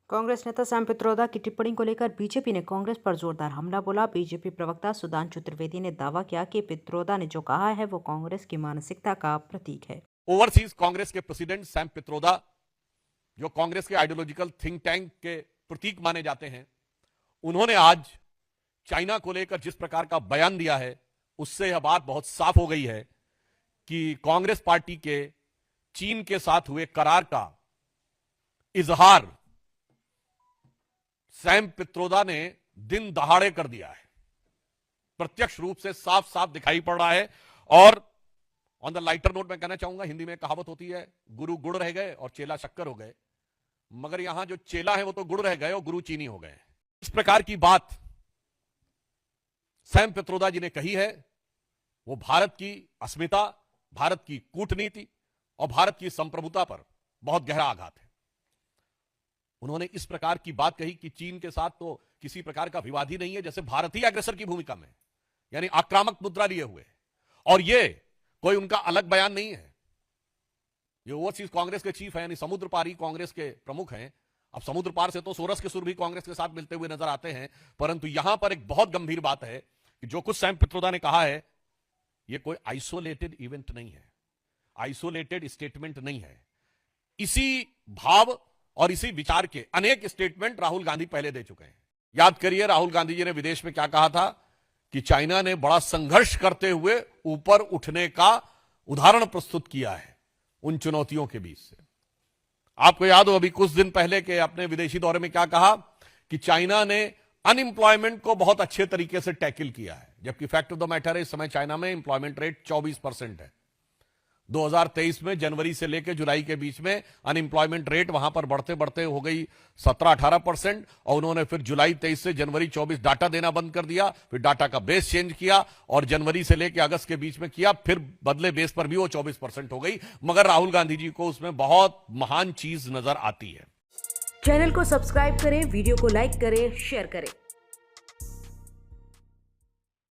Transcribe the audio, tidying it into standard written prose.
कांग्रेस नेता सैम पित्रोदा की टिप्पणी को लेकर बीजेपी ने कांग्रेस पर जोरदार हमला बोला। बीजेपी प्रवक्ता सुधांशु त्रिवेदी ने दावा किया कि पित्रोदा ने जो कहा है वो कांग्रेस की मानसिकता का प्रतीक है। ओवरसीज कांग्रेस के प्रेसिडेंट सैम पित्रोदा, जो कांग्रेस के आइडियोलॉजिकल थिंक टैंक के प्रतीक माने जाते हैं, उन्होंने आज चाइना को लेकर जिस प्रकार का बयान दिया है, उससे यह बात बहुत साफ हो गई है कि कांग्रेस पार्टी के चीन के साथ हुए करार का इजहार सैम पित्रोदा ने दिन दहाड़े कर दिया है। प्रत्यक्ष रूप से साफ साफ दिखाई पड़ रहा है। और ऑन द लाइटर नोट मैं कहना चाहूंगा, हिंदी में कहावत होती है, गुरु गुड़ रह गए और चेला शक्कर हो गए। मगर यहां जो चेला है वो तो गुड़ रह गए और गुरु चीनी हो गए। इस प्रकार की बात सैम पित्रोदा जी ने कही है, वो भारत की अस्मिता, भारत की कूटनीति और भारत की संप्रभुता पर बहुत गहरा आघात है। उन्होंने इस प्रकार की बात कही कि चीन के साथ तो किसी प्रकार का विवाद ही नहीं है, जैसे भारत ही अग्रसर की भूमिका में, यानी आक्रामक मुद्रा लिए हुए। और ये कोई उनका अलग बयान नहीं है। ये ओवरसीज कांग्रेस के चीफ है, यानी समुद्र पारी कांग्रेस के प्रमुख हैं। अब समुद्र पार से तो सोरस के सुर भी कांग्रेस के साथ मिलते हुए नजर आते हैं, परंतु यहां पर एक बहुत गंभीर बात है कि जो कुछ सैम पित्रोदा ने कहा है, यह कोई आइसोलेटेड इवेंट नहीं है, आइसोलेटेड स्टेटमेंट नहीं है। इसी भाव और इसी विचार के अनेक स्टेटमेंट राहुल गांधी पहले दे चुके हैं। याद करिए, राहुल गांधी जी ने विदेश में क्या कहा था कि चाइना ने बड़ा संघर्ष करते हुए ऊपर उठने का उदाहरण प्रस्तुत किया है उन चुनौतियों के बीच से। आपको याद हो अभी कुछ दिन पहले के अपने विदेशी दौरे में क्या कहा कि चाइना ने अनएम्प्लॉयमेंट को बहुत अच्छे तरीके से टैकल किया है, जबकि फैक्ट ऑफ द मैटर है इस समय चाइना में एम्प्लॉयमेंट रेट 24% है। 2023 में जनवरी से लेकर जुलाई के बीच में अनएम्प्लॉयमेंट रेट वहां पर बढ़ते बढ़ते हो गई 17-18%। और उन्होंने फिर जुलाई 23 से जनवरी 24 डाटा देना बंद कर दिया, फिर डाटा का बेस चेंज किया और जनवरी से लेकर अगस्त के बीच में किया, फिर बदले बेस पर भी वो 24% हो गई। मगर राहुल गांधी जी को उसमें बहुत महान चीज नजर आती है। चैनल को सब्सक्राइब करें, वीडियो को लाइक करें, शेयर करें।